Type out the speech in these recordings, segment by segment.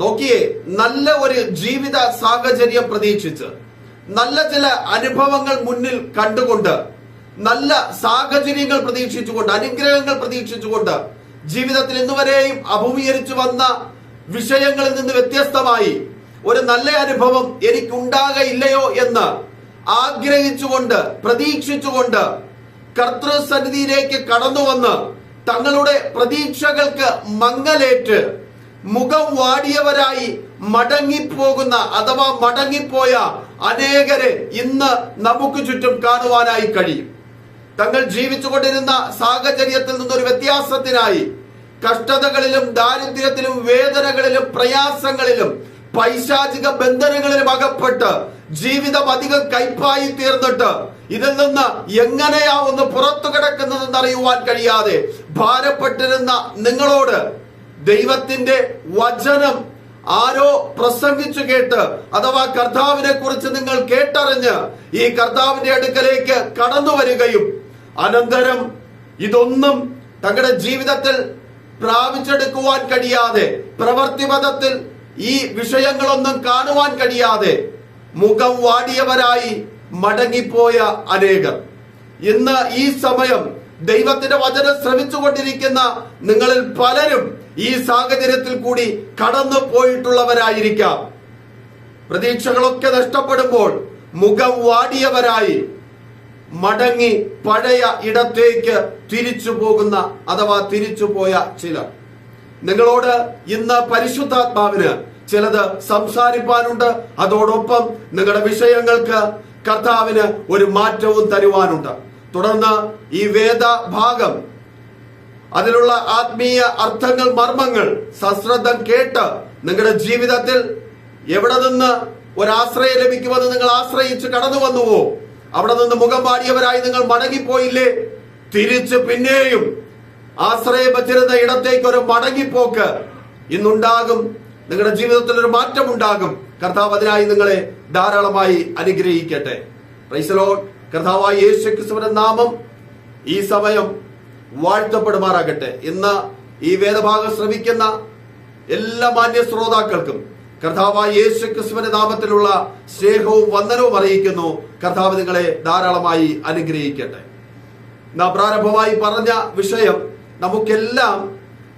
നോക്കിയേ, നല്ല ഒരു ജീവിത സാഹചര്യം പ്രതീക്ഷിച്ച്, നല്ല ചില അനുഭവങ്ങൾ മുന്നിൽ കണ്ടുകൊണ്ട്, നല്ല സാഹചര്യങ്ങൾ പ്രതീക്ഷിച്ചുകൊണ്ട്, അനുഗ്രഹങ്ങൾ പ്രതീക്ഷിച്ചുകൊണ്ട് ജീവിതത്തിൽ ഇന്നുവരെയും അഭിമുഖീകരിച്ചു വന്ന വിഷയങ്ങളിൽ നിന്ന് വ്യത്യസ്തമായി ഒരു നല്ല അനുഭവം എനിക്കുണ്ടാകയില്ലയോ എന്ന് ആഗ്രഹിച്ചുകൊണ്ട്, പ്രതീക്ഷിച്ചുകൊണ്ട് കർത്തൃസന്നിധിയിലേക്ക് കടന്നു വന്ന് തങ്ങളുടെ പ്രതീക്ഷകൾക്ക് മങ്ങലേറ്റ് മുഖം വാടിയവരായി മടങ്ങിപ്പോകുന്ന അഥവാ മടങ്ങിപ്പോയ അനേകരെ ഇന്ന് നമുക്ക് ചുറ്റും കാണുവാനായി കഴിയും. തങ്ങൾ ജീവിച്ചുകൊണ്ടിരുന്ന സാഹചര്യത്തിൽ നിന്നൊരു വ്യത്യാസത്തിനായി കഷ്ടതകളിലും ദാരിദ്ര്യത്തിലും വേദനകളിലും പ്രയാസങ്ങളിലും പൈശാചിക ബന്ധനങ്ങളിലും അകപ്പെട്ട് ജീവിതം അധികം കൈപ്പായി തീർന്നിട്ട് ഇതിൽ നിന്ന് എങ്ങനെയാ ഒന്ന് പുറത്തു കിടക്കുന്നതെന്ന് അറിയുവാൻ കഴിയാതെ ഭാരപ്പെട്ടിരുന്ന നിങ്ങളോട് ദൈവത്തിന്റെ വചനം ആരോ പ്രസംഗിച്ചു കേട്ട്, അഥവാ കർത്താവിനെ കുറിച്ച് നിങ്ങൾ കേട്ടറിഞ്ഞ് ഈ കർത്താവിന്റെ അടുക്കലേക്ക് കടന്നു വരികയും അനന്തരം ഇതൊന്നും തങ്ങളുടെ ജീവിതത്തിൽ പ്രാപിച്ചെടുക്കുവാൻ കഴിയാതെ, പ്രവൃത്തിപഥത്തിൽ ഈ വിഷയങ്ങളൊന്നും കാണുവാൻ കഴിയാതെ മുഖം വാടിയവരായി മടങ്ങിപ്പോയ അനേകർ ഇന്ന് ഈ സമയം ദൈവത്തിന്റെ വചനം ശ്രമിച്ചുകൊണ്ടിരിക്കുന്ന നിങ്ങളിൽ പലരും ഈ സാഹചര്യത്തിൽ കൂടി കടന്നു പോയിട്ടുള്ളവരായിരിക്കാം. പ്രതീക്ഷകളൊക്കെ നഷ്ടപ്പെടുമ്പോൾ മുഖം വാടിയവരായി മടങ്ങി പഴയ ഇടത്തേക്ക് തിരിച്ചു പോകുന്ന അഥവാ തിരിച്ചുപോയ ചിലർ. നിങ്ങളോട് ഇന്ന് പരിശുദ്ധാത്മാവിന് ചിലത് സംസാരിപ്പാനുണ്ട്. അതോടൊപ്പം നിങ്ങളുടെ വിഷയങ്ങൾക്ക് കർത്താവിന് ഒരു മാറ്റവും തരുവാനുണ്ട്. തുടർന്ന് ഈ വേദഭാഗം, അതിലുള്ള ആത്മീയ അർത്ഥങ്ങൾ, മർമ്മങ്ങൾ സശ്രദ്ധം കേട്ട് നിങ്ങളുടെ ജീവിതത്തിൽ എവിടെ നിന്ന് ഒരാശ്രയം ലഭിക്കുമെന്ന് നിങ്ങൾ ആശ്രയിച്ച് കടന്നു വന്നുവോ, അവിടെ നിന്ന് മുഖം പാടിയവരായി നിങ്ങൾ മടങ്ങിപ്പോയില്ലേ, തിരിച്ച് പിന്നെയും ആശ്രയം വച്ചിരുന്ന ഇടത്തേക്ക് ഒരു മടങ്ങിപ്പോക്ക് ഇന്നുണ്ടാകും. നിങ്ങളുടെ ജീവിതത്തിൽ ഒരു മാറ്റം ഉണ്ടാകും. കർത്താവ് അതിനായി നിങ്ങളെ ധാരാളമായി അനുഗ്രഹിക്കട്ടെ. Praise the Lord. കർത്താവായ യേശു ക്രിസ്തുവിന്റെ നാമം ഈ സമയം വാഴ്ത്തപ്പെടുമാറാകട്ടെ. ഇന്ന് ഈ വേദഭാഗം ശ്രവിക്കുന്ന എല്ലാ മാന്യ ശ്രോതാക്കൾക്കും കർത്താവായ യേശു ക്രിസ്തുവിന്റെ നാമത്തിലുള്ള സ്നേഹവും വന്ദനവും അറിയിക്കുന്നു. കർത്താവ് നിങ്ങളെ ധാരാളമായി അനുഗ്രഹിക്കട്ടെ. നാം പ്രാരംഭമായി പറഞ്ഞ വിഷയം നമുക്കെല്ലാം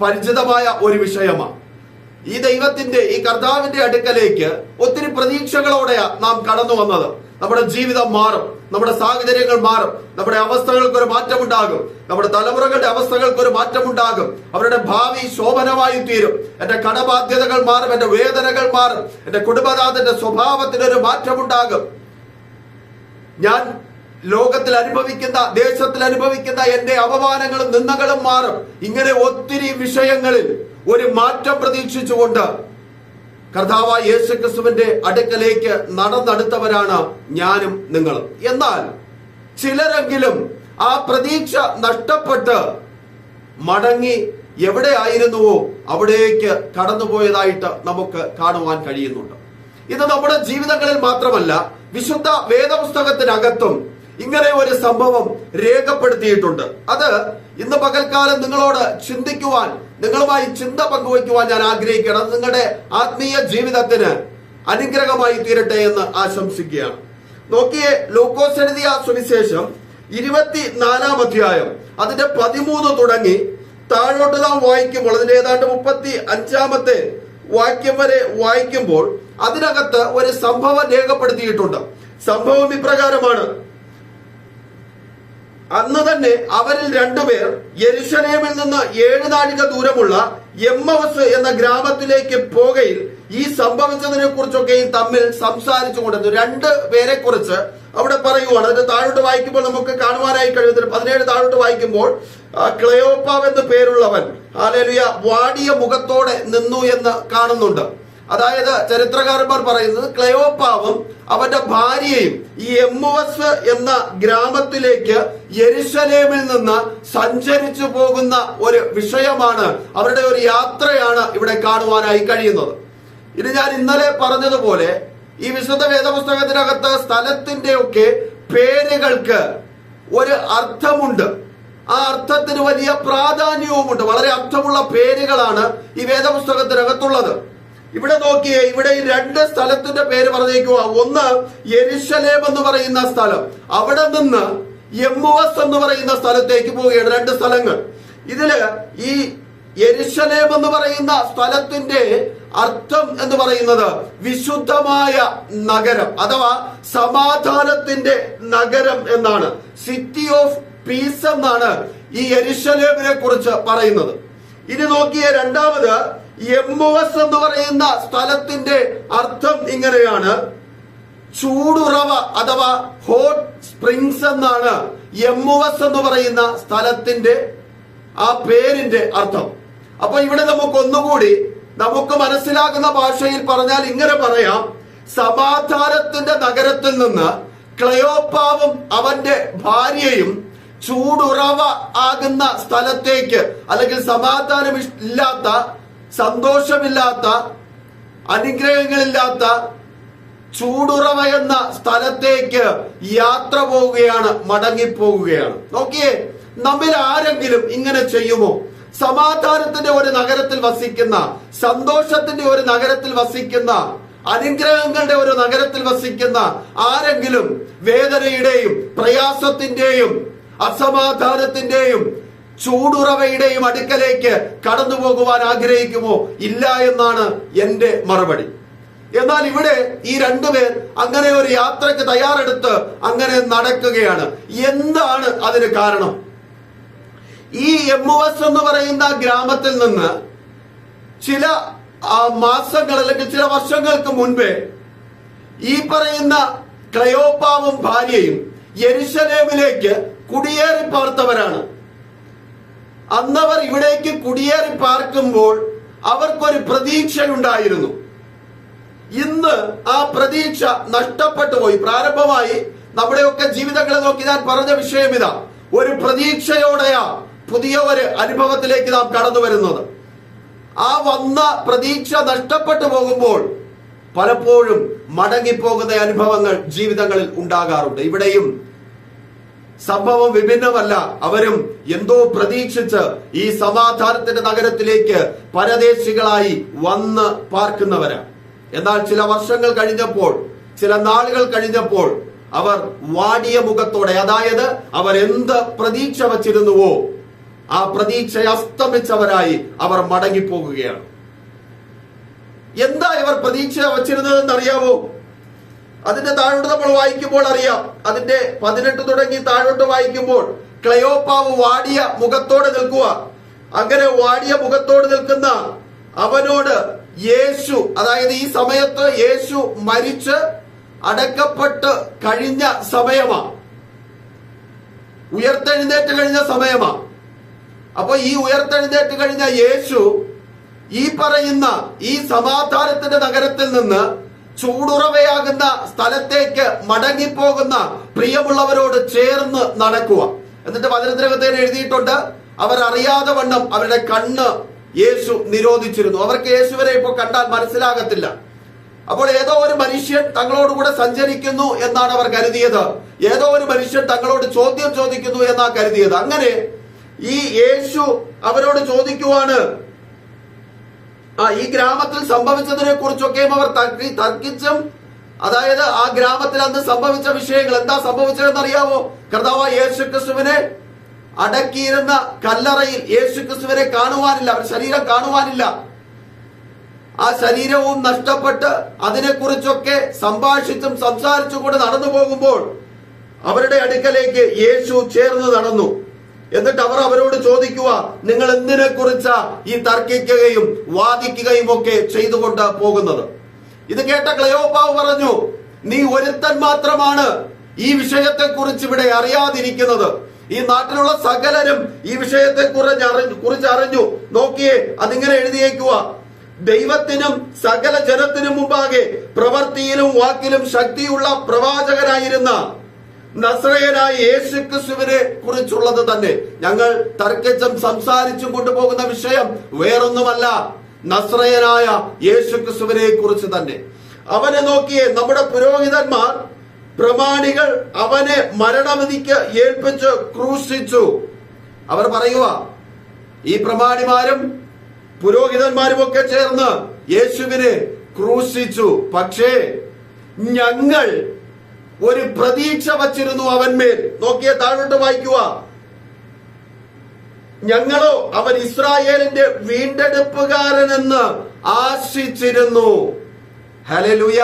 പരിചിതമായ ഒരു വിഷയമാണ്. ഈ ദൈവത്തിന്റെ, ഈ കർത്താവിന്റെ അടുക്കലേക്ക് ഒത്തിരി പ്രതീക്ഷകളോടെയാ നാം കടന്നു വന്നത്. നമ്മുടെ ജീവിതം മാറും, നമ്മുടെ സാഹചര്യങ്ങൾ മാറും, നമ്മുടെ അവസ്ഥകൾക്ക് ഒരു മാറ്റമുണ്ടാകും, നമ്മുടെ തലമുറകളുടെ അവസ്ഥകൾക്ക് ഒരു മാറ്റമുണ്ടാകും, അവരുടെ ഭാവി ശോഭനമായി തീരും. എന്റെ കടബാധ്യതകൾ മാറും, എന്റെ വേദനകൾ മാറും, എന്റെ കുടുംബനാഥന്റെ സ്വഭാവത്തിനൊരു മാറ്റമുണ്ടാകും. ഞാൻ ലോകത്തിൽ അനുഭവിക്കുന്ന, ദേശത്തിൽ അനുഭവിക്കുന്ന എന്റെ അപമാനങ്ങളും നിന്ദകളും മാറും. ഇങ്ങനെ ഒത്തിരി വിഷയങ്ങളിൽ ഒരു മാറ്റം പ്രതീക്ഷിച്ചുകൊണ്ട് കർത്താവായ യേശു ക്രിസ്തുവിന്റെ അടുക്കലേക്ക് നടന്നെടുത്തവരാണ് ഞാനും നിങ്ങളും. എന്നാൽ ചിലരെങ്കിലും ആ പ്രതീക്ഷ നഷ്ടപ്പെട്ട് മടങ്ങി എവിടെ ആയിരുന്നുവോ അവിടേക്ക് കടന്നുപോയതായിട്ട് നമുക്ക് കാണുവാൻ കഴിയുന്നുണ്ട്. ഇത് നമ്മുടെ ജീവിതങ്ങളിൽ മാത്രമല്ല, വിശുദ്ധ വേദപുസ്തകത്തിനകത്തും ഇങ്ങനെ ഒരു സംഭവം രേഖപ്പെടുത്തിയിട്ടുണ്ട്. അത് ഇന്ന് പകൽക്കാലം നിങ്ങളോട് ചിന്തിക്കുവാൻ, നിങ്ങളുമായി ചിന്ത പങ്കുവയ്ക്കുവാൻ ഞാൻ ആഗ്രഹിക്കണം. അത് നിങ്ങളുടെ ആത്മീയ ജീവിതത്തിന് അനുഗ്രഹമായി തീരട്ടെ എന്ന് ആശംസിക്കുകയാണ്. നോക്കിയേ, ലൂക്കോസ് എഴുതിയ സുവിശേഷം 24-ാം അധ്യായം അതിന്റെ 13 തുടങ്ങി താഴോട്ട് നാം വായിക്കുമ്പോൾ, അതിന്റെ ഏതാണ്ട് 35-ാമത്തെ വാക്യം വരെ വായിക്കുമ്പോൾ അതിനകത്ത് ഒരു സംഭവം രേഖപ്പെടുത്തിയിട്ടുണ്ട്. സംഭവം ഇപ്രകാരമാണ്: അന്ന് തന്നെ അവരിൽ 2 പേർ യെരുശലേമിൽ നിന്ന് 7 നാഴിക ദൂരമുള്ള എമ്മവസ് എന്ന ഗ്രാമത്തിലേക്ക് പോകയിൽ ഈ സംഭവിച്ചതിനെ കുറിച്ചൊക്കെയും തമ്മിൽ സംസാരിച്ചു കൊണ്ടിരുന്നു. 2 പേരെ കുറിച്ച് അവിടെ പറയുവാണ്. അതിന്റെ താഴോട്ട് വായിക്കുമ്പോൾ നമുക്ക് കാണുവാനായി കഴിയുന്നത് 17 താഴോട്ട് വായിക്കുമ്പോൾ, ക്ലെയോപ്പാവ് എന്ന് പേരുള്ളവൻ ഹല്ലേലൂയ വാടിയ മുഖത്തോടെ നിന്നു എന്ന് കാണുന്നുണ്ട്. അതായത് ചരിത്രകാരന്മാർ പറയുന്നത് ക്ലെയോപ്പാവും അവന്റെ ഭാര്യയും ഈ എമ്മവസ് എന്ന ഗ്രാമത്തിലേക്ക് യെരുശലേമിൽ നിന്ന് സഞ്ചരിച്ചു പോകുന്ന ഒരു വിഷയമാണ്, അവരുടെ ഒരു യാത്രയാണ് ഇവിടെ കാണുവാനായി കഴിയുന്നത്. ഇത് ഞാൻ ഇന്നലെ പറഞ്ഞതുപോലെ ഈ വിശുദ്ധ വേദപുസ്തകത്തിനകത്ത് സ്ഥലത്തിന്റെ ഒക്കെ പേരുകൾക്ക് ഒരു അർത്ഥമുണ്ട്. ആ അർത്ഥത്തിന് വലിയ പ്രാധാന്യവുമുണ്ട്. വളരെ അർത്ഥമുള്ള പേരുകളാണ് ഈ വേദപുസ്തകത്തിനകത്തുള്ളത്. ഇവിടെ നോക്കിയേ, ഇവിടെ ഈ രണ്ട് സ്ഥലത്തിന്റെ പേര് പറഞ്ഞേക്കുക. ഒന്ന് യെരുശലേം എന്ന് പറയുന്ന സ്ഥലം, അവിടെ നിന്ന് എമ്മുവസ് എന്ന് പറയുന്ന സ്ഥലത്തേക്ക് പോവുകയാണ്. രണ്ട് സ്ഥലങ്ങൾ. ഇതില് ഈ യെരുശലേം എന്ന് പറയുന്ന സ്ഥലത്തിന്റെ അർത്ഥം എന്ന് പറയുന്നത് വിശുദ്ധമായ നഗരം അഥവാ സമാധാനത്തിന്റെ നഗരം എന്നാണ്. സിറ്റി ഓഫ് പീസ് എന്നാണ് ഈ യെരുശലേമിനെ കുറിച്ച് പറയുന്നത്. ഇനി നോക്കിയ രണ്ടാമത് എമ്മുവസ് എന്ന് പറയുന്ന സ്ഥലത്തിന്റെ അർത്ഥം ഇങ്ങനെയാണ്, ചൂടുറവ അഥവാ ഹോട്ട് സ്പ്രിങ്സ് എന്നാണ് എമ്മുവസ് എന്ന് പറയുന്ന സ്ഥലത്തിന്റെ ആ പേരിന്റെ അർത്ഥം. അപ്പൊ ഇവിടെ നമുക്കൊന്നുകൂടി നമുക്ക് മനസ്സിലാകുന്ന ഭാഷയിൽ പറഞ്ഞാൽ ഇങ്ങനെ പറയാം, സമാധാനത്തിന്റെ നഗരത്തിൽ നിന്ന് ക്ലെയോപ്പാവും അവന്റെ ഭാര്യയും ചൂടുറവ ആകുന്ന സ്ഥലത്തേക്ക്, അല്ലെങ്കിൽ സമാധാനം ഇല്ലാത്ത, സന്തോഷമില്ലാത്ത, അനുഗ്രഹങ്ങളില്ലാത്ത ചൂടുറവ എന്ന സ്ഥലത്തേക്ക് യാത്ര പോവുകയാണ്, മടങ്ങിപ്പോവുകയാണ്. നോക്കിയേ, നമ്മിൽ ആരെങ്കിലും ഇങ്ങനെ ചെയ്യുമോ? സമാധാനത്തിന്റെ ഒരു നഗരത്തിൽ വസിക്കുന്ന, സന്തോഷത്തിന്റെ ഒരു നഗരത്തിൽ വസിക്കുന്ന, അനുഗ്രഹങ്ങളുടെ ഒരു നഗരത്തിൽ വസിക്കുന്ന ആരെങ്കിലും വേദനയുടെയും പ്രയാസത്തിന്റെയും അസമാധാനത്തിന്റെയും ചൂടുറവയുടെയും അടുക്കലേക്ക് കടന്നു പോകുവാൻ ആഗ്രഹിക്കുമോ? ഇല്ല എന്നാണ് എന്റെ മറുപടി. എന്നാൽ ഇവിടെ ഈ രണ്ടുപേർ അങ്ങനെ ഒരു യാത്രക്ക് തയ്യാറെടുത്ത് അങ്ങനെ നടക്കുകയാണ്. എന്താണ് അതിന് കാരണം? ഈ എമ്മുവസ് എന്ന് പറയുന്ന ഗ്രാമത്തിൽ നിന്ന് ചില മാസങ്ങൾ അല്ലെങ്കിൽ ചില വർഷങ്ങൾക്ക് മുൻപേ ഈ പറയുന്ന ക്ലെയോപ്പാവും ഭാര്യയും യെരുശലേമിലേക്ക് കുടിയേറി പാർത്തവരാണ്. അന്നവർ ഇവിടേക്ക് കുടിയേറി പാർക്കുമ്പോൾ അവർക്കൊരു പ്രതീക്ഷയുണ്ടായിരുന്നു. ഇന്ന് ആ പ്രതീക്ഷ നഷ്ടപ്പെട്ടു പോയി. പ്രാരംഭമായി നമ്മുടെയൊക്കെ ജീവിതങ്ങളെ നോക്കി ഞാൻ പറഞ്ഞ വിഷയം ഇതാ, ഒരു പ്രതീക്ഷയോടെയാ പുതിയ ഒരു അനുഭവത്തിലേക്ക് നാം കടന്നു വരുന്നത്. ആ വന്ന പ്രതീക്ഷ നഷ്ടപ്പെട്ടു പോകുമ്പോൾ പലപ്പോഴും മടങ്ങിപ്പോകുന്ന അനുഭവങ്ങൾ ജീവിതങ്ങളിൽ ഉണ്ടാകാറുണ്ട്. ഇവിടെയും സംഭവം വിഭിന്നമല്ല. അവരും എന്തോ പ്രതീക്ഷിച്ച് ഈ സമാധാനത്തിന്റെ നഗരത്തിലേക്ക് പരദേശികളായി വന്ന് പാർക്കുന്നവരാണ്. എന്നാൽ ചില വർഷങ്ങൾ കഴിഞ്ഞപ്പോൾ, ചില നാളുകൾ കഴിഞ്ഞപ്പോൾ അവർ വാടിയ മുഖത്തോടെ, അതായത് അവർ എന്ത് പ്രതീക്ഷ വച്ചിരുന്നുവോ ആ പ്രതീക്ഷ അസ്തമിച്ചവരായി അവർ മടങ്ങിപ്പോകുകയാണ്. എന്താ ഇവർ പ്രതീക്ഷ വച്ചിരുന്നതെന്ന് അറിയാവോ? അതിന്റെ താഴോട്ട് നമ്മൾ വായിക്കുമ്പോൾ അറിയാം. അതിന്റെ 18 തുടങ്ങി താഴോട്ട് വായിക്കുമ്പോൾ ക്ലെയോപ്പാവ് വാടിയ മുഖത്തോടെ നിൽക്കുക. അങ്ങനെ വാടിയ മുഖത്തോട് നിൽക്കുന്ന അവനോട് യേശു, അതായത് ഈ സമയത്ത് യേശു മരിച്ച് അടക്കപ്പെട്ട് കഴിഞ്ഞ സമയമാണ്, ഉയർത്തെഴുന്നേറ്റ് കഴിഞ്ഞ സമയമാണ്. അപ്പൊ ഈ ഉയർത്തെഴുന്നേറ്റ് കഴിഞ്ഞ യേശു ഈ പറയുന്ന ഈ സമാധാനത്തിന്റെ നഗരത്തിൽ നിന്ന് ചൂടുറവയാകുന്ന സ്ഥലത്തേക്ക് മടങ്ങിപ്പോകുന്ന പ്രിയമുള്ളവരോട് ചേർന്ന് നടക്കുക. എന്നിട്ട് വചനത്തിനകത്ത് എഴുതിയിട്ടുണ്ട്, അവർ അറിയാതെ വണ്ണം അവരുടെ കണ്ണ് യേശു നിരോധിച്ചിരുന്നു. അവർക്ക് യേശുവിനെ ഇപ്പോൾ കണ്ടാൽ മനസ്സിലാകത്തില്ല. അപ്പോൾ ഏതോ ഒരു മനുഷ്യൻ തങ്ങളോടുകൂടെ സഞ്ചരിക്കുന്നു എന്നാണ് അവർ കരുതിയത്. ഏതോ ഒരു മനുഷ്യൻ തങ്ങളോട് ചോദ്യം ചോദിക്കുന്നു എന്നാണ് കരുതിയത്. അങ്ങനെ ഈ യേശു അവരോട് ചോദിക്കുവാണ്, ഈ ഗ്രാമത്തിൽ സംഭവിച്ചതിനെ കുറിച്ചൊക്കെയും അവർ തർക്കിച്ചും, അതായത് ആ ഗ്രാമത്തിൽ അന്ന് സംഭവിച്ച വിഷയങ്ങൾ എന്താ സംഭവിച്ചതെന്ന് അറിയാവോ? കർത്താവായ യേശു ക്രിസ്തുവിനെ അടക്കിയിരുന്ന കല്ലറയിൽ യേശു ക്രിസ്തുവിനെ കാണുവാനില്ല, അവർ ശരീരം കാണുവാനില്ല. ആ ശരീരവും നഷ്ടപ്പെട്ട് അതിനെക്കുറിച്ചൊക്കെ സംഭാഷിച്ചും സംസാരിച്ചും കൂടെ നടന്നു പോകുമ്പോൾ അവരുടെ അടുക്കലേക്ക് യേശു ചേർന്ന് നടന്നു. എന്നിട്ട് അവർ അവരോട് ചോദിക്കുക, നിങ്ങൾ എന്തിനെ കുറിച്ചാ ഈ തർക്കിക്കുകയും വാദിക്കുകയും ഒക്കെ ചെയ്തുകൊണ്ട് പോകുന്നത്? ഇത് കേട്ട ക്ലെയോപ്പാവ് പറഞ്ഞു, നീ ഒരുത്തൻ മാത്രമാണ് ഈ വിഷയത്തെ കുറിച്ച് ഇവിടെ അറിയാതിരിക്കുന്നത്. ഈ നാട്ടിലുള്ള സകലരും ഈ വിഷയത്തെ കുറിച്ച് അറിഞ്ഞു. നോക്കിയേ, അതിങ്ങനെ എഴുതിയേക്കുക, ദൈവത്തിനും സകല ജനത്തിനും മുമ്പാകെ പ്രവൃത്തിയിലും വാക്കിലും ശക്തിയുള്ള പ്രവാചകനായിരുന്ന നസ്രയനായ യേശു ക്രിസ്തുവിനെ കുറിച്ചുള്ളത് തന്നെ. ഞങ്ങൾ തർക്കിച്ചും സംസാരിച്ചും കൊണ്ടുപോകുന്ന വിഷയം വേറൊന്നുമല്ല, നസ്രയനായ യേശു ക്രിസ്തുവിനെ കുറിച്ച് തന്നെ. അവനെ നോക്കിയേ, നമ്മുടെ പുരോഹിതന്മാർ പ്രമാണികൾ അവനെ മരണവിധിക്ക് ഏൽപ്പിച്ച് ക്രൂശിച്ചു. അവർ പറയുക, ഈ പ്രമാണിമാരും പുരോഹിതന്മാരും ഒക്കെ ചേർന്ന് യേശുവിനെ ക്രൂശിച്ചു. പക്ഷേ ഞങ്ങൾ ഒരു പ്രതീക്ഷ വച്ചിരുന്നു അവന്മേൽ. നോക്കിയ താഴോട്ട് വായിക്കുക. ഞങ്ങളോ അവൻ ഇസ്രായേലിന്റെ വീണ്ടെടുപ്പുകാരനെന്ന് ആശിച്ചിരുന്നു. ഹല്ലേലൂയ.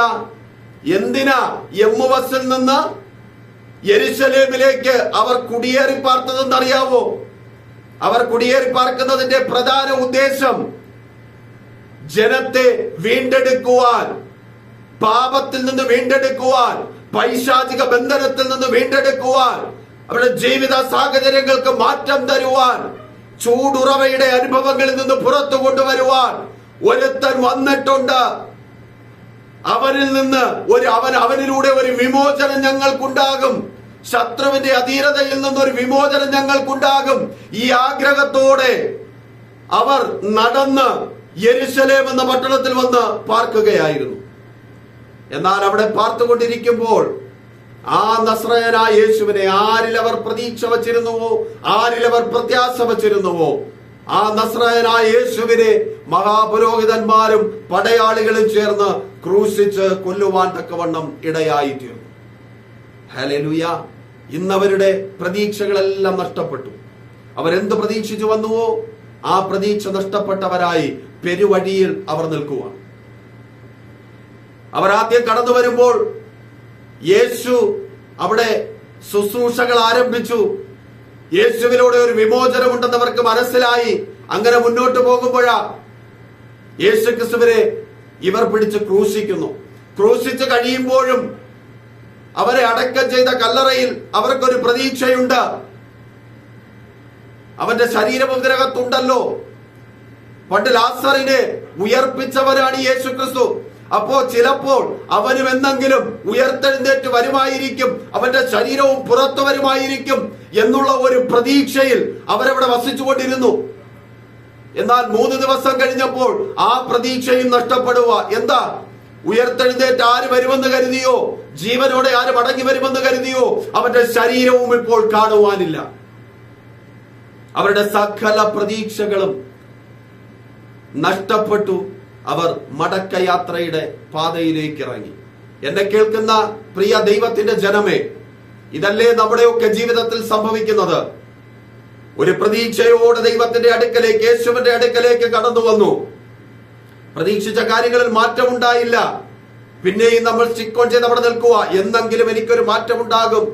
എന്തിനാ എമ്മുവസിൽ നിന്ന് യെരുശലേമിലേക്ക് അവർ കുടിയേറി പാർത്തതെന്നറിയാവോ? അവർ കുടിയേറി പാർക്കുന്നതിന്റെ പ്രധാന ഉദ്ദേശം ജനത്തെ വീണ്ടെടുക്കുവാൻ, പാപത്തിൽ നിന്ന് വീണ്ടെടുക്കുവാൻ, പൈശാചിക ബന്ധനത്തിൽ നിന്ന് വീണ്ടെടുക്കുവാൻ, അവരുടെ ജീവിത സാഹചര്യങ്ങൾക്ക് മാറ്റം തരുവാൻ, ചൂടുറവയുടെ അനുഭവങ്ങളിൽ നിന്ന് പുറത്തു കൊണ്ടുവരുവാൻ ഒരുത്തൻ വന്നിട്ടുണ്ട്. അവനിൽ നിന്ന് അവനിലൂടെ ഒരു വിമോചനം ഞങ്ങൾക്കുണ്ടാകും. ശത്രുവിന്റെ അധീനതയിൽ നിന്നൊരു വിമോചനം ഞങ്ങൾക്കുണ്ടാകും. ഈ ആഗ്രഹത്തോടെ അവർ നടന്ന് യെരുശലേം എന്ന പട്ടണത്തിൽ വന്ന് പാർക്കുകയായിരുന്നു. എന്നാൽ അവിടെ പാർത്തുകൊണ്ടിരിക്കുമ്പോൾ ആ നസ്രയനായ യേശുവിനെ ആരിൽ അവർ പ്രതീക്ഷ വച്ചിരുന്നുവോ, ആരിൽ അവർ പ്രത്യാശ വച്ചിരുന്നുവോ, ആ നസ്രയനായ യേശുവിനെ മഹാപുരോഹിതന്മാരും പടയാളികളും ചേർന്ന് ക്രൂശിച്ച് കൊല്ലുവാൻ തക്കവണ്ണം ഇടയായിത്തീർന്നു. ഹല്ലേലൂയ. ഇന്നവരുടെ പ്രതീക്ഷകളെല്ലാം നഷ്ടപ്പെട്ടു. അവരെന്ത് പ്രതീക്ഷിച്ചു വന്നുവോ ആ പ്രതീക്ഷ നഷ്ടപ്പെട്ടവരായി പെരുവഴിയിൽ അവർ നിൽക്കുവാണ്. അവർ ആദ്യം കടന്നു വരുമ്പോൾ യേശു അവിടെ ശുശ്രൂഷകൾ ആരംഭിച്ചു. യേശുവിലൂടെ ഒരു വിമോചനമുണ്ടെന്ന് അവർക്ക് മനസ്സിലായി. അങ്ങനെ മുന്നോട്ട് പോകുമ്പോഴാ യേശു ക്രിസ്തുവിനെ ഇവർ പിടിച്ച് ക്രൂശിക്കുന്നു. ക്രൂശിച്ച് കഴിയുമ്പോഴും അവരെ അടക്കം ചെയ്ത കല്ലറയിൽ അവർക്കൊരു പ്രതീക്ഷയുണ്ട്. അവന്റെ ശരീരം ഇതിനകത്തുണ്ടല്ലോ. പണ്ട് ലാസറിനെ ഉയർപ്പിച്ചവരാണ് യേശു ക്രിസ്തു. അപ്പോ ചിലപ്പോൾ അവനും എന്തെങ്കിലും ഉയർത്തെഴുന്നേറ്റ് വരുമായിരിക്കും, അവന്റെ ശരീരവും പുറത്തു വരുമായിരിക്കും എന്നുള്ള ഒരു പ്രതീക്ഷയിൽ അവരവിടെ വസിച്ചുകൊണ്ടിരുന്നു. എന്നാൽ 3 ദിവസം കഴിഞ്ഞപ്പോൾ ആ പ്രതീക്ഷയും നഷ്ടപ്പെടുക. എന്താ? ഉയർത്തെഴുന്നേറ്റ് ആര് വരുമെന്ന് കരുതിയോ, ജീവനോടെ ആര് മടങ്ങി വരുമെന്ന് കരുതിയോ, അവന്റെ ശരീരവും ഇപ്പോൾ കാണുവാനില്ല. അവരുടെ സകല പ്രതീക്ഷകളും നഷ്ടപ്പെട്ടു. അവർ മടക്കയാത്രയുടെ പാതയിലേക്ക് ഇറങ്ങി. എന്നെ കേൾക്കുന്ന പ്രിയ ദൈവത്തിന്റെ ജനമേ, ഇതല്ലേ നമ്മുടെയൊക്കെ ജീവിതത്തിൽ സംഭവിക്കുന്നത്? ഒരു പ്രതീക്ഷയോടെ ദൈവത്തിന്റെ അടുക്കലേക്ക്, യേശുവിന്റെ അടുക്കലേക്ക് കടന്നു വന്നു. പ്രതീക്ഷിച്ച കാര്യങ്ങളിൽ മാറ്റമുണ്ടായില്ല. പിന്നെയും നമ്മൾ സ്റ്റിക്ക് ചെയ്ത് അവിടെ നിൽക്കുക. എന്നെങ്കിലും എനിക്കൊരു മാറ്റമുണ്ടാകും,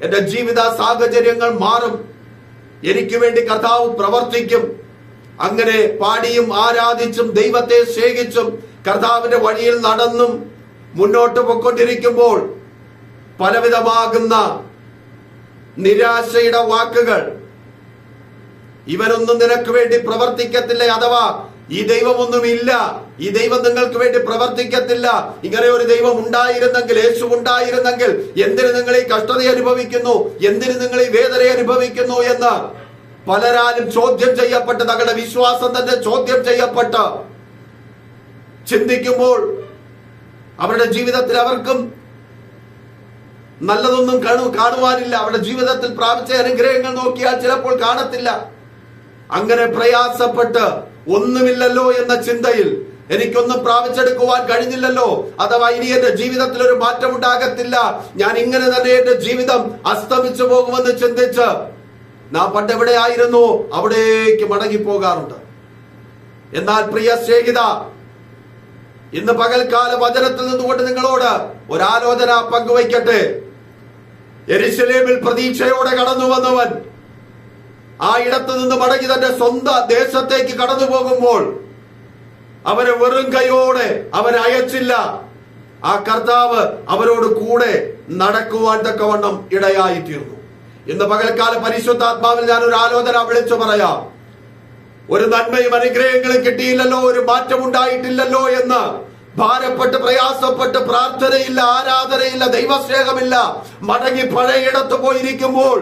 എന്റെ ജീവിത സാഹചര്യങ്ങൾ മാറും, എനിക്ക് വേണ്ടി കർത്താവ് പ്രവർത്തിക്കും. അങ്ങനെ പാടിയും ആരാധിച്ചും ദൈവത്തെ സ്നേഹിച്ചും കർത്താവിന്റെ വഴിയിൽ നടന്നും മുന്നോട്ട് പോയിക്കൊണ്ടിരിക്കുമ്പോൾ പലവിധമാകുന്ന നിരാശയുടെ വാക്കുകൾ, ഇവനൊന്നും നിനക്ക് വേണ്ടി പ്രവർത്തിക്കത്തില്ല, അഥവാ ഈ ദൈവമൊന്നുമില്ല, ഈ ദൈവം നിങ്ങൾക്ക് വേണ്ടി പ്രവർത്തിക്കത്തില്ല, ഇങ്ങനെ ഒരു ദൈവം ഉണ്ടായിരുന്നെങ്കിൽ, യേശു ഉണ്ടായിരുന്നെങ്കിൽ എന്തിന് നിങ്ങൾ ഈ കഷ്ടത അനുഭവിക്കുന്നു, എന്തിന് നിങ്ങൾ ഈ വേദന അനുഭവിക്കുന്നു എന്ന് പലരാലും ചോദ്യം ചെയ്യപ്പെട്ട്, തങ്ങളുടെ വിശ്വാസം തന്നെ ചോദ്യം ചെയ്യപ്പെട്ട് ചിന്തിക്കുമ്പോൾ അവരുടെ ജീവിതത്തിൽ അവർക്കും നല്ലതൊന്നും കാണുവാനില്ല. അവരുടെ ജീവിതത്തിൽ പ്രാപിച്ച അനുഗ്രഹങ്ങൾ നോക്കിയാൽ ചിലപ്പോൾ കാണത്തില്ല. അങ്ങനെ പ്രയാസപ്പെട്ട് ഒന്നുമില്ലല്ലോ എന്ന ചിന്തയിൽ, എനിക്കൊന്നും പ്രാപിച്ചെടുക്കുവാൻ കഴിഞ്ഞില്ലല്ലോ, അഥവാ ഇനി എന്റെ ജീവിതത്തിൽ ഒരു മാറ്റം ഉണ്ടാകത്തില്ല, ഞാൻ ഇങ്ങനെ തന്നെ എന്റെ ജീവിതം അസ്തമിച്ചു പോകുമെന്ന് ചിന്തിച്ച് നാം പണ്ട് എവിടെയായിരുന്നു അവിടേക്ക് മടങ്ങിപ്പോകാറുണ്ട്. എന്നാൽ പ്രിയ സ്നേഹിത, ഇന്ന് പകൽക്കാല വചനത്തിൽ നിന്നുകൊണ്ട് നിങ്ങളോട് ഒരാലോചന പങ്കുവയ്ക്കട്ടെ. യെരുശലേമിൽ പ്രതീക്ഷയോടെ കടന്നു വന്നവൻ ആ ഇടത്ത് നിന്ന് മടങ്ങി തന്റെ സ്വന്തം ദേശത്തേക്ക് കടന്നു പോകുമ്പോൾ അവനെ വെറും കൈയോടെ അവൻ അയച്ചില്ല. ആ കർത്താവ് അവരോട് കൂടെ നടക്കുവാൻ തക്കവണ്ണം ഇടയായിത്തീർന്നു. ഇന്ന് പകൽക്കാല പരിശുദ്ധാത്മാവിൽ ഞാൻ ഒരു ആലോചന വിളിച്ചു പറയാം. ഒരു നന്മയും അനുഗ്രഹങ്ങളും കിട്ടിയില്ലല്ലോ, ഒരു മാറ്റം ഉണ്ടായിട്ടില്ലല്ലോ എന്ന് ഭാരപ്പെട്ട് പ്രയാസപ്പെട്ട് പ്രാർത്ഥനയില്ല, ആരാധനയില്ല, ദൈവസ്നേഹമില്ല, മടങ്ങി പഴയയിടത്ത് പോയിരിക്കുമ്പോൾ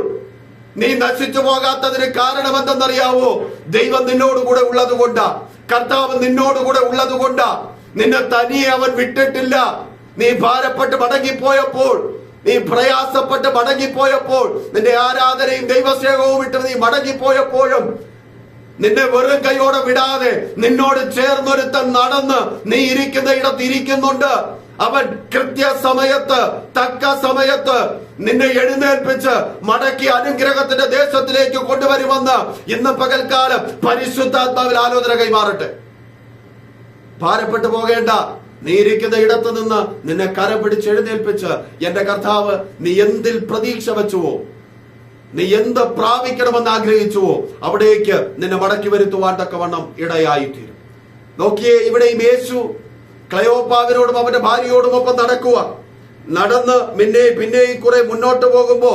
നീ നശിച്ചു പോകാത്തതിന് കാരണം എന്തെന്നറിയാവോ? ദൈവം നിന്നോടുകൂടെ ഉള്ളത് കൊണ്ടാ, കർത്താവ് നിന്നോടുകൂടെ ഉള്ളത് കൊണ്ടാ. നിന്നെ തനിയെ അവൻ വിട്ടിട്ടില്ല. നീ ഭാരപ്പെട്ട് മടങ്ങിപ്പോയപ്പോൾ, നീ പ്രയാസപ്പെട്ട് മടങ്ങിപ്പോയപ്പോൾ, നിന്റെ ആരാധനയും ദൈവസ്നേഹവും വിട്ട് നീ മടങ്ങിപ്പോയപ്പോഴും നിന്നെ വെറും കൈയോടെ വിടാതെ നിന്നോട് ചേർന്നൊരുത്തൻ നടന്ന് നീ ഇരിക്കുന്ന ഇടത്ത് ഇരിക്കുന്നുണ്ട്. അവൻ കൃത്യസമയത്ത് തക്ക സമയത്ത് നിന്നെ എഴുന്നേൽപ്പിച്ച് മടക്കി അനുഗ്രഹത്തിന്റെ ദേശത്തിലേക്ക് കൊണ്ടുവരുമെന്ന് ഇന്ന് പകൽക്കാലം പരിശുദ്ധാത്മാവിൽ ആലോചന കൈമാറട്ടെ. ഭാരപ്പെട്ടു പോകേണ്ട. നീ ഇരിക്കുന്ന ഇടത്ത് നിന്ന് നിന്നെ കരം പിടിച്ച് എഴുന്നേൽപ്പിച്ച്, എന്റെ കർത്താവ് നീ എന്തിൽ പ്രതീക്ഷ വെച്ചുവോ, നീ എന്ത് പ്രാപിക്കണമെന്ന് ആഗ്രഹിച്ചുവോ അവിടേക്ക് നിന്നെ മടക്കി വരുത്തുവാൻ തക്കവണ്ണം ഇടയായിത്തീരും. നോക്കിയേ, ഇവിടെയും യേശു ക്ലയോപ്പാവിനോടും അവന്റെ ഭാര്യയോടും ഒപ്പം നടന്ന് പിന്നെയും കുറെ മുന്നോട്ട് പോകുമ്പോ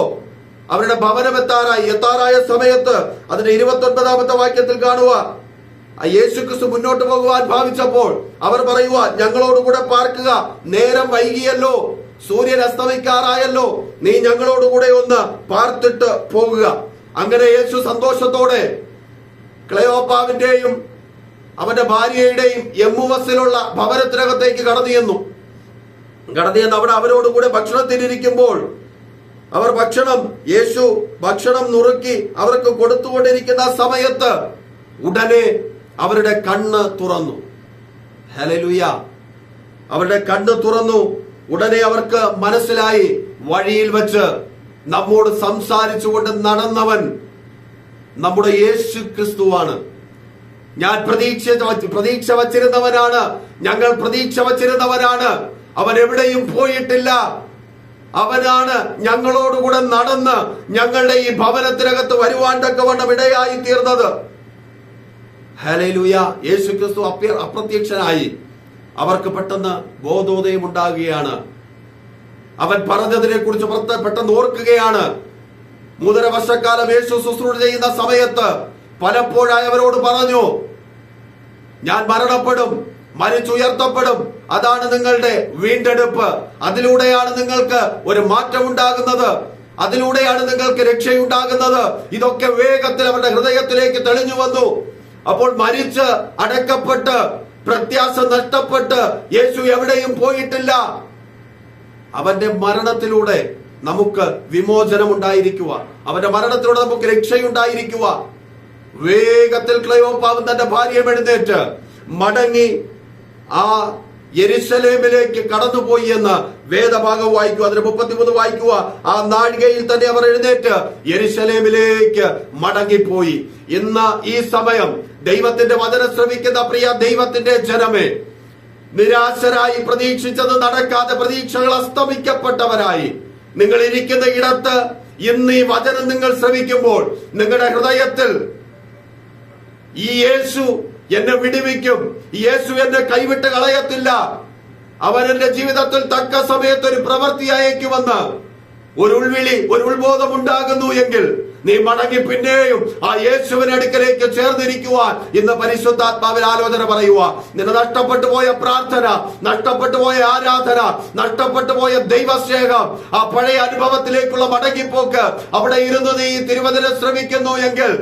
അവരുടെ ഭവനം എത്താറായ സമയത്ത് അതിന്റെ 29-ാമത്തെ വാക്യത്തിൽ കാണുക, യേശു ക്രിസ്തു മുന്നോട്ട് പോകുവാൻ ഭാവിച്ചപ്പോൾ അവർ പറയുക, ഞങ്ങളോടുകൂടെ പാർക്കുക, നേരം വൈകിയല്ലോ, സൂര്യൻ അസ്തമിക്കാറായല്ലോ, നീ ഞങ്ങളോടുകൂടെ ഒന്ന് പാർത്തിട്ട് പോകുക. അങ്ങനെ യേശു സന്തോഷത്തോടെ ക്ലയോപ്പാവിന്റെയും അവന്റെ ഭാര്യയുടെയും എമ്മുവസിലുള്ള ഭവനത്തിനകത്തേക്ക് കടന്നു ചെന്നു അവിടെ അവരോടുകൂടെ ഭക്ഷണത്തിനിരിക്കുമ്പോൾ യേശു ഭക്ഷണം നുറുക്കി അവർക്ക് കൊടുത്തുകൊണ്ടിരിക്കുന്ന സമയത്ത് ഉടനെ അവരുടെ കണ്ണ് തുറന്നു. ഹല്ലേലൂയ! അവരുടെ കണ്ണ് തുറന്നു. ഉടനെ അവർക്ക് മനസ്സിലായി, വഴിയിൽ വെച്ച് നമ്മോട് സംസാരിച്ചുകൊണ്ട് നടന്നവൻ നമ്മുടെ യേശു ക്രിസ്തുവാണ്. ഞാൻ പ്രതീക്ഷ വച്ചിരുന്നവനാണ്, ഞങ്ങൾ പ്രതീക്ഷ വച്ചിരുന്നവനാണ്. അവൻ എവിടെയും പോയിട്ടില്ല. അവനാണ് ഞങ്ങളോടുകൂടെ നടന്ന് ഞങ്ങളുടെ ഈ ഭവനത്തിനകത്ത് വരുവാൻ തക്കവണ്ണം ഇടയായി തീർന്നത്. ഹല്ലേലൂയ! യേശു ക്രിസ്തു അപ്രത്യക്ഷനായി. അവർക്ക് പെട്ടെന്ന് ബോധോദയം ഉണ്ടാകുകയാണ്. അവൻ പറഞ്ഞതിനെ കുറിച്ച് പെട്ടെന്ന് ഓർക്കുകയാണ്. 3.5 വർഷക്കാലം യേശു ശുശ്രൂഷ ചെയ്യുന്ന സമയത്ത് പലപ്പോഴായി അവരോട് പറഞ്ഞു, ഞാൻ മരണപ്പെടും, മരിച്ചുയർത്തപ്പെടും, അതാണ് നിങ്ങളുടെ വീണ്ടെടുപ്പ്, അതിലൂടെയാണ് നിങ്ങൾക്ക് ഒരു മാറ്റം ഉണ്ടാകുന്നത്, അതിലൂടെയാണ് നിങ്ങൾക്ക് രക്ഷയുണ്ടാകുന്നത്. ഇതൊക്കെ വേഗത്തിൽ അവരുടെ ഹൃദയത്തിലേക്ക് തെളിഞ്ഞു വന്നു. അപ്പോൾ മരിച്ച് അടക്കപ്പെട്ട് പ്രത്യാശ നഷ്ടപ്പെട്ട് യേശു എവിടെയും പോയിട്ടില്ല. അവന്റെ മരണത്തിലൂടെ നമുക്ക് വിമോചനം ഉണ്ടായിരിക്കുക, അവന്റെ മരണത്തിലൂടെ നമുക്ക് രക്ഷയുണ്ടായിരിക്കുക. വേഗത്തിൽ ക്ലയോപ്പാവ് തന്റെ ഭാര്യയെ എഴുന്നേറ്റ് മടങ്ങി ആ യെരുശലേമിലേക്ക് കടന്നുപോയി എന്ന് വേദഭാഗം വായിക്കുക. അതിന് 33 വായിക്കുക. ആ നാഴികയിൽ തന്നെ അവർ എഴുന്നേറ്റ് യെരുശലേമിലേക്ക് മടങ്ങിപ്പോയി. ഇന്ന് ഈ സമയം ദൈവത്തിന്റെ വചനം ശ്രവിക്കുന്ന പ്രിയ ദൈവത്തിന്റെ ജനമേ, നിരാശരായി പ്രതീക്ഷിച്ചത് നടക്കാതെ പ്രതീക്ഷകൾ അസ്തമിക്കപ്പെട്ടവരായി നിങ്ങൾ ഇരിക്കുന്ന ഇടത്ത് ഇന്ന് ഈ വചനം നിങ്ങൾ ശ്രവിക്കുമ്പോൾ നിങ്ങളുടെ ഹൃദയത്തിൽ ഈ യേശു എന്നെ വിടുവിക്കും, യേശു എന്നെ കൈവിട്ട് കളയത്തില്ല, അവൻ എന്റെ ജീവിതത്തിൽ തക്ക സമയത്ത് ഒരു പ്രവൃത്തി അയക്കുമെന്ന് ഒരു ഉത്ബോധം ഉണ്ടാകുന്നു എങ്കിൽ നീ മടങ്ങി പിന്നെയും ആ യേശുവിന്റെ അടുക്കലേക്ക് ചേർന്നിരിക്കുവാൻ ഇന്ന് പരിശുദ്ധാത്മാവിൽ ആലോചന പറയുക. നിന്നെ നഷ്ടപ്പെട്ടു പോയ പ്രാർത്ഥന, നഷ്ടപ്പെട്ടു പോയ ആരാധന, നഷ്ടപ്പെട്ടു പോയ ദൈവസ്നേഹം, ആ പഴയ അനുഭവത്തിലേക്കുള്ള മടങ്ങിപ്പോക്ക്, അവിടെ ഇരുന്ന് നീ തിരുവചനം ശ്രമിക്കുന്നു എങ്കിൽ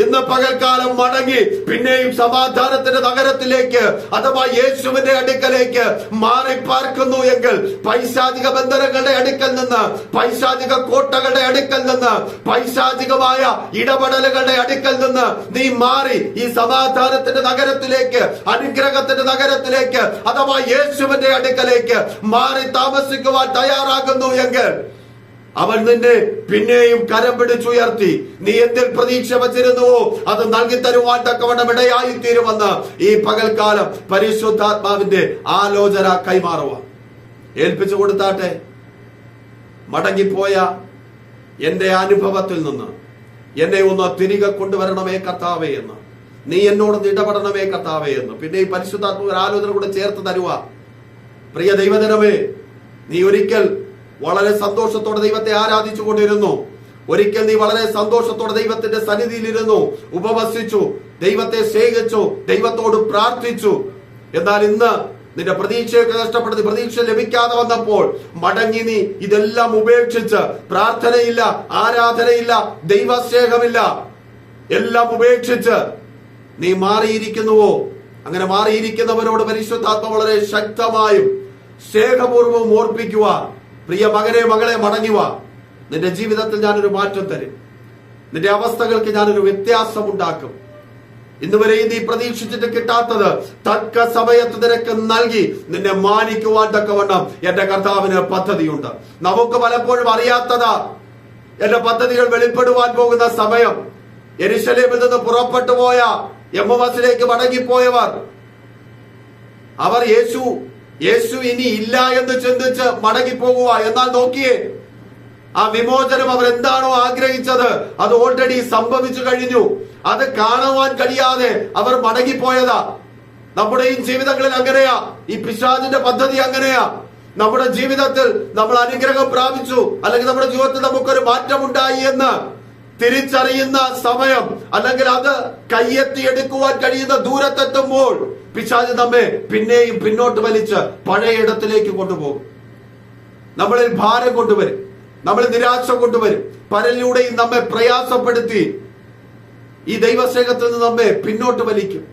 ഇന്ന് പകൽക്കാലം മടങ്ങി പിന്നെയും സമാധാനത്തിന്റെ നഗരത്തിലേക്ക് അഥവാ യേശുവിന്റെ അടുക്കലേക്ക് മാറി പാർക്കുന്നു എങ്കിൽ പൈശാചിക ബന്ധനങ്ങളുടെ അടുക്കൽ നിന്ന്, പൈശാചിക കോട്ടകളുടെ അടുക്കൽ നിന്ന്, പൈശാചികമായ ഇടപെടലുകളുടെ അടുക്കൽ നിന്ന് നീ മാറി ഈ സമാധാനത്തിന്റെ നഗരത്തിലേക്ക്, അനുഗ്രഹത്തിന്റെ നഗരത്തിലേക്ക് അഥവാ യേശുവിന്റെ അടുക്കലേക്ക് മാറി താമസിക്കുവാൻ തയ്യാറാകുന്നു എങ്കിൽ അവൻ നിന്നെ പിന്നെയും കരം പിടിച്ചുയർത്തി നീ എന്തിൽ പ്രതീക്ഷ വച്ചിരുന്നുവോ അത് നൽകി തരുവാൻ തക്കവണ്ണം ഇടയായി തീരുമെന്ന് ഈ പകൽക്കാലം പരിശുദ്ധാത്മാവിന്റെ ആലോചന കൈമാറുവാൻ ഏൽപ്പിച്ചു കൊടുത്താട്ടെ. മടങ്ങിപ്പോയ എന്റെ അനുഭവത്തിൽ നിന്ന് എന്നെ ഒന്ന് തിരികെ കൊണ്ടുവരണമേ കർത്താവേ എന്ന്, നീ എന്നോട് ഇടപെടണമേ കർത്താവേ എന്ന് പിന്നെ ഈ പരിശുദ്ധാത്മാവ് ആലോചന കൂടെ ചേർത്ത് തരുക. പ്രിയ ദൈവജനമേ, നീ ഒരിക്കൽ വളരെ സന്തോഷത്തോടെ ദൈവത്തെ ആരാധിച്ചു കൊണ്ടിരുന്നു, ഒരിക്കൽ നീ വളരെ സന്തോഷത്തോടെ ദൈവത്തിന്റെ സന്നിധിയിലിരുന്നു, ഉപവസിച്ചു, ദൈവത്തെ സ്നേഹിച്ചു, ദൈവത്തോട് പ്രാർത്ഥിച്ചു. എന്നാൽ ഇന്ന് നിന്റെ പ്രതീക്ഷയൊക്കെ നഷ്ടപ്പെടുത്തി, പ്രതീക്ഷ ലഭിക്കാതെ വന്നപ്പോൾ മടങ്ങി നീ ഇതെല്ലാം ഉപേക്ഷിച്ച്, പ്രാർത്ഥനയില്ല, ആരാധനയില്ല, ദൈവസ്നേഹമില്ല, എല്ലാം ഉപേക്ഷിച്ച് നീ മാറിയിരിക്കുന്നുവോ? അങ്ങനെ മാറിയിരിക്കുന്നവരോട് പരിശുദ്ധാത്മ വളരെ ശക്തമായും സ്നേഹപൂർവ്വം ഓർപ്പിക്കുക, പ്രിയ മകനെ മകളെ മടങ്ങിവാ, നിന്റെ ജീവിതത്തിൽ ഞാനൊരു മാറ്റം തരും, നിന്റെ അവസ്ഥകൾക്ക് ഞാനൊരു വ്യത്യാസം ഉണ്ടാക്കും. ഇന്നുവരെയും നീ പ്രതീക്ഷിച്ചിട്ട് കിട്ടാത്തത് തക്ക സമയത്ത് നിനക്ക് നൽകി നിന്നെ മാനിക്കുവാൻ തക്കവണ്ണം എന്റെ കർത്താവിന് പദ്ധതിയുണ്ട്. നമുക്ക് പലപ്പോഴും അറിയാത്തതാ എന്റെ പദ്ധതികൾ വെളിപ്പെടുവാൻ പോകുന്ന സമയം. യെരൂശലേമിൽ നിന്ന് പുറപ്പെട്ടു പോയ എമ്മോസിലേക്ക് മടങ്ങിപ്പോയവർ, അവർ യേശു ഇനി ഇല്ല എന്ന് ചിന്തിച്ച് മടങ്ങിപ്പോകുക. എന്നാൽ നോക്കിയേ, ആ വിമോചനം അവർ എന്താണോ ആഗ്രഹിച്ചത് അത് ഓൾറെഡി സംഭവിച്ചു കഴിഞ്ഞു. അത് കാണുവാൻ കഴിയാതെ അവർ മടങ്ങിപ്പോയതാ. നമ്മുടെയും ജീവിതങ്ങളിൽ അങ്ങനെയാ. ഈ പിശാചിന്റെ പദ്ധതി അങ്ങനെയാ. നമ്മുടെ ജീവിതത്തിൽ നമ്മൾ അനുഗ്രഹം പ്രാപിച്ചു, അല്ലെങ്കിൽ നമ്മുടെ ജീവിതത്തിൽ നമുക്കൊരു മാറ്റമുണ്ടായി എന്ന് തിരിച്ചറിയുന്ന സമയം, അല്ലെങ്കിൽ അത് കയ്യെത്തിയെടുക്കുവാൻ കഴിയുന്ന ദൂരത്തെത്തുമ്പോൾ പിശാച് നമ്മെ പിന്നെയും പിന്നോട്ട് വലിച്ച് പഴയ ഇടത്തിലേക്ക് കൊണ്ടുപോകും. നമ്മളിൽ ഭാരം കൊണ്ടുവരും, നമ്മൾ നിരാശ കൊണ്ടുവരും, പലരിലൂടെയും നമ്മെ പ്രയാസപ്പെടുത്തി ഈ ദൈവസ്നേഹത്തിൽ നിന്ന് നമ്മെ പിന്നോട്ട് വലിക്കും.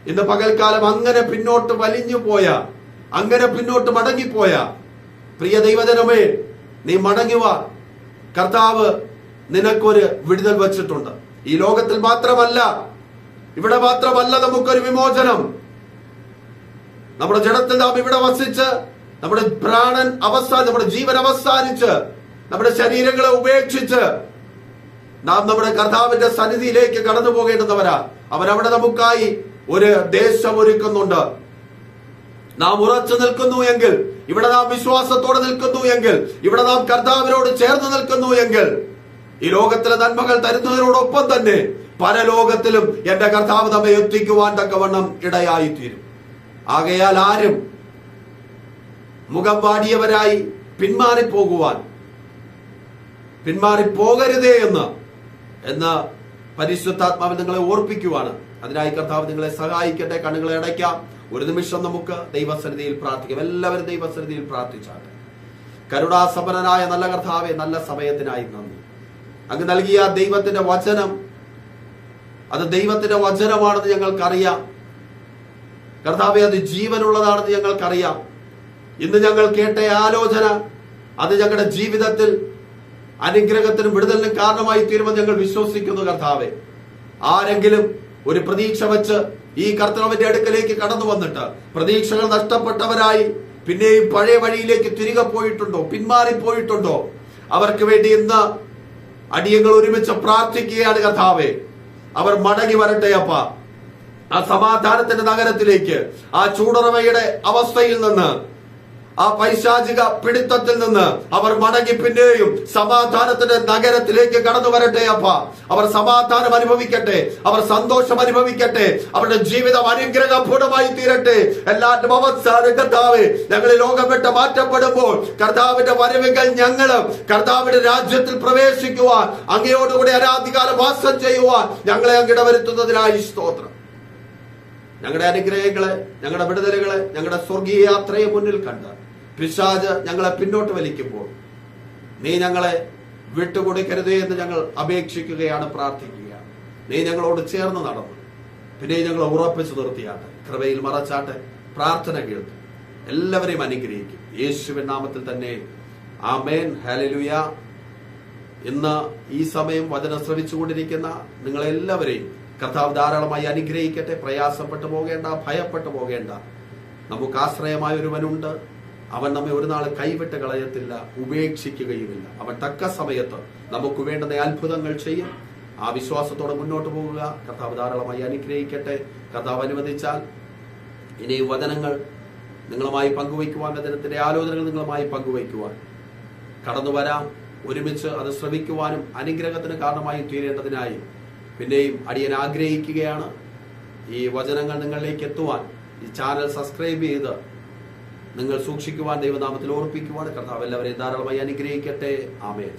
ഇന്ന് പകൽക്കാലം അങ്ങനെ പിന്നോട്ട് വലിഞ്ഞു പോയ, അങ്ങനെ പിന്നോട്ട് മടങ്ങിപ്പോയ പ്രിയ ദൈവജനമേ, നീ മടങ്ങുക. കർത്താവ് നിനക്കൊരു വിടുതൽ വച്ചിട്ടുണ്ട്. ഈ ലോകത്തിൽ മാത്രമല്ല, ഇവിടെ മാത്രമല്ല നമുക്കൊരു വിമോചനം. നമ്മുടെ ജഡത്തിൽ നാം ഇവിടെ വസിച്ച് നമ്മുടെ നമ്മുടെ ജീവൻ അവസാനിച്ച് നമ്മുടെ ശരീരങ്ങളെ ഉപേക്ഷിച്ച് നാം നമ്മുടെ കർത്താവിന്റെ സന്നിധിയിലേക്ക് കടന്നു പോകേണ്ടുന്നവരാ. അവൻ അവിടെ നമുക്കായി ഒരു ദേശം ഒരുക്കുന്നുണ്ട്. നാം ഉറച്ചു നിൽക്കുന്നു എങ്കിൽ, ഇവിടെ നാം വിശ്വാസത്തോടെ നിൽക്കുന്നു എങ്കിൽ, ഇവിടെ നാം കർത്താവിനോട് ചേർന്ന് നിൽക്കുന്നു എങ്കിൽ, ഈ ലോകത്തിലെ നന്മകൾ തരുന്നതിനോടൊപ്പം തന്നെ പരലോകത്തിലും എന്റെ കർത്താവ് നമ്മെ എത്തിക്കുവാൻ തക്കവണ്ണം ഇടയായിത്തീരും. ആകയാൽ ആരും മുഖം വാടിയവരായി പിന്മാറിപ്പോകരുതേ എന്ന് പരിശുദ്ധാത്മാവിൽ നിങ്ങളെ ഓർപ്പിക്കുവാണ്. അതിനായി കർത്താവ് നിങ്ങളെ സഹായിക്കട്ടെ. കണ്ണുകളെ അടയ്ക്കാം. ഒരു നിമിഷം നമുക്ക് ദൈവസന്നിധിയിൽ പ്രാർത്ഥിക്കാം. എല്ലാവരും ദൈവസന്നിധിയിൽ പ്രാർത്ഥിച്ചാട്ടെ. കരുണാസമ്പന്നനായ നല്ല കർത്താവെ, നല്ല സമയത്തിനായി നന്ദി. അങ്ങ് നൽകിയ ദൈവത്തിന്റെ വചനം, അത് ദൈവത്തിന്റെ വചനമാണെന്ന് ഞങ്ങൾക്കറിയാം. കർത്താവെ, അത് ജീവനുള്ളതാണെന്ന് ഞങ്ങൾക്കറിയാം. ഇന്ന് ഞങ്ങൾ കേട്ട ആലോചന അത് ഞങ്ങളുടെ ജീവിതത്തിൽ അനുഗ്രഹത്തിനും വിടുതലിനും കാരണമായി തീരുമെന്ന് ഞങ്ങൾ വിശ്വസിക്കുന്നു. കർത്താവെ, ആരെങ്കിലും ഒരു പ്രതീക്ഷ വെച്ച് ഈ കർത്താവിന്റെ അടുക്കലേക്ക് കടന്നു വന്നിട്ട് പ്രതീക്ഷകൾ നഷ്ടപ്പെട്ടവരായി പിന്നെയും പഴയ വഴിയിലേക്ക് തിരികെ പോയിട്ടുണ്ടോ, പിന്മാറിപ്പോയിട്ടുണ്ടോ, അവർക്ക് വേണ്ടി ഇന്ന് അടിയങ്ങൾ ഒരുമിച്ച് പ്രാർത്ഥിക്കുകയാണ്. കർത്താവെ, അവർ മടങ്ങി വരട്ടെ അപ്പ. ആ സമാധാനത്തിന്റെ നഗരത്തിലേക്ക്, ആ ചൂടുറവയുടെ അവസ്ഥയിൽ നിന്ന്, ആ പൈശാചിക പിടിത്തത്തിൽ നിന്ന് അവർ മടങ്ങി പിന്നെയും സമാധാനത്തിന്റെ നഗരത്തിലേക്ക് കടന്നു വരട്ടെ അപ്പ. അവർ സമാധാനം അനുഭവിക്കട്ടെ, അവർ സന്തോഷം അനുഭവിക്കട്ടെ, അവരുടെ ജീവിതം അനുഗ്രഹപൂർണമായി തീരട്ടെ. എല്ലാവരും അവസാനം കർത്താവേ, ഞങ്ങൾ ലോകം വിട്ട് മാറ്റപ്പെടുമ്പോൾ കർത്താവിന്റെ വരവിങ്കൽ ഞങ്ങളും കർത്താവിന്റെ രാജ്യത്തിൽ പ്രവേശിക്കുവാൻ, അങ്ങയോടുകൂടി അനാദികാലം വാസം ചെയ്യുവാൻ ഞങ്ങളെ അങ്ങിട വരുത്തുന്നതിനായി സ്തോത്രം. ഞങ്ങളുടെ അനുഗ്രഹങ്ങളെ, ഞങ്ങളുടെ വിടുതലുകളെ, ഞങ്ങളുടെ സ്വർഗീയ യാത്രയെ മുന്നിൽ കണ്ട് പിശാച് ഞങ്ങളെ പിന്നോട്ട് വലിക്കുമ്പോൾ നീ ഞങ്ങളെ വിട്ടുകൊടുക്കരുതേ എന്ന് ഞങ്ങൾ അപേക്ഷിക്കുകയാണ്, പ്രാർത്ഥിക്കുകയാണ്. നീ ഞങ്ങളോട് ചേർന്ന് നടന്നു, പിന്നെ ഞങ്ങളെ ഉറപ്പിച്ചു നിർത്തിയാട്ടെ, കൃപയിൽ മറച്ചാട്ടെ. പ്രാർത്ഥന കേൾക്കും. എല്ലാവരെയും അനുഗ്രഹിക്കും യേശുവിൻ നാമത്തിൽ തന്നെ. ആമേൻ. ഹല്ലേലൂയ. ഇന്ന് ഈ സമയം വചനം ശ്രവിച്ചുകൊണ്ടിരിക്കുന്ന നിങ്ങളെല്ലാവരെയും കർത്താവ് ധാരാളമായി അനുഗ്രഹിക്കട്ടെ. പ്രയാസപ്പെട്ടു പോകേണ്ട, ഭയപ്പെട്ടു പോകേണ്ട. നമുക്ക് ആശ്രയമായ ഒരുവനുണ്ട്. അവൻ നമ്മെ ഒരു നാൾ കൈവിട്ട് കളയത്തില്ല, ഉപേക്ഷിക്കുകയുമില്ല. അവൻ തക്ക സമയത്ത് നമുക്ക് വേണ്ടുന്ന അത്ഭുതങ്ങൾ ചെയ്യും. ആ വിശ്വാസത്തോടെ മുന്നോട്ട് പോകുക. കർത്താവ് ധാരാളമായി അനുഗ്രഹിക്കട്ടെ. കർത്താവ് അനുവദിച്ചാൽ ഇനിയും വചനങ്ങൾ നിങ്ങളുമായി പങ്കുവയ്ക്കുവാൻ, വചനത്തിന്റെ ആലോചനകൾ നിങ്ങളുമായി പങ്കുവയ്ക്കുവാൻ കടന്നു വരാം. ഒരുമിച്ച് അത് ശ്രവിക്കുവാനും അനുഗ്രഹത്തിന് കാരണമായി തീരേണ്ടതിനായി പിന്നെയും അടിയൻ ആഗ്രഹിക്കുകയാണ്. ഈ വചനങ്ങൾ നിങ്ങളിലേക്ക് എത്തുവാൻ ഈ ചാനൽ സബ്സ്ക്രൈബ് ചെയ്ത് നിങ്ങൾ സൂക്ഷിക്കുവാൻ ദൈവനാമത്തിൽ ഓർപ്പിക്കുവാൻ കർത്താവ് എല്ലാവരെയും ധാരാളമായി അനുഗ്രഹിക്കട്ടെ. ആമേൻ.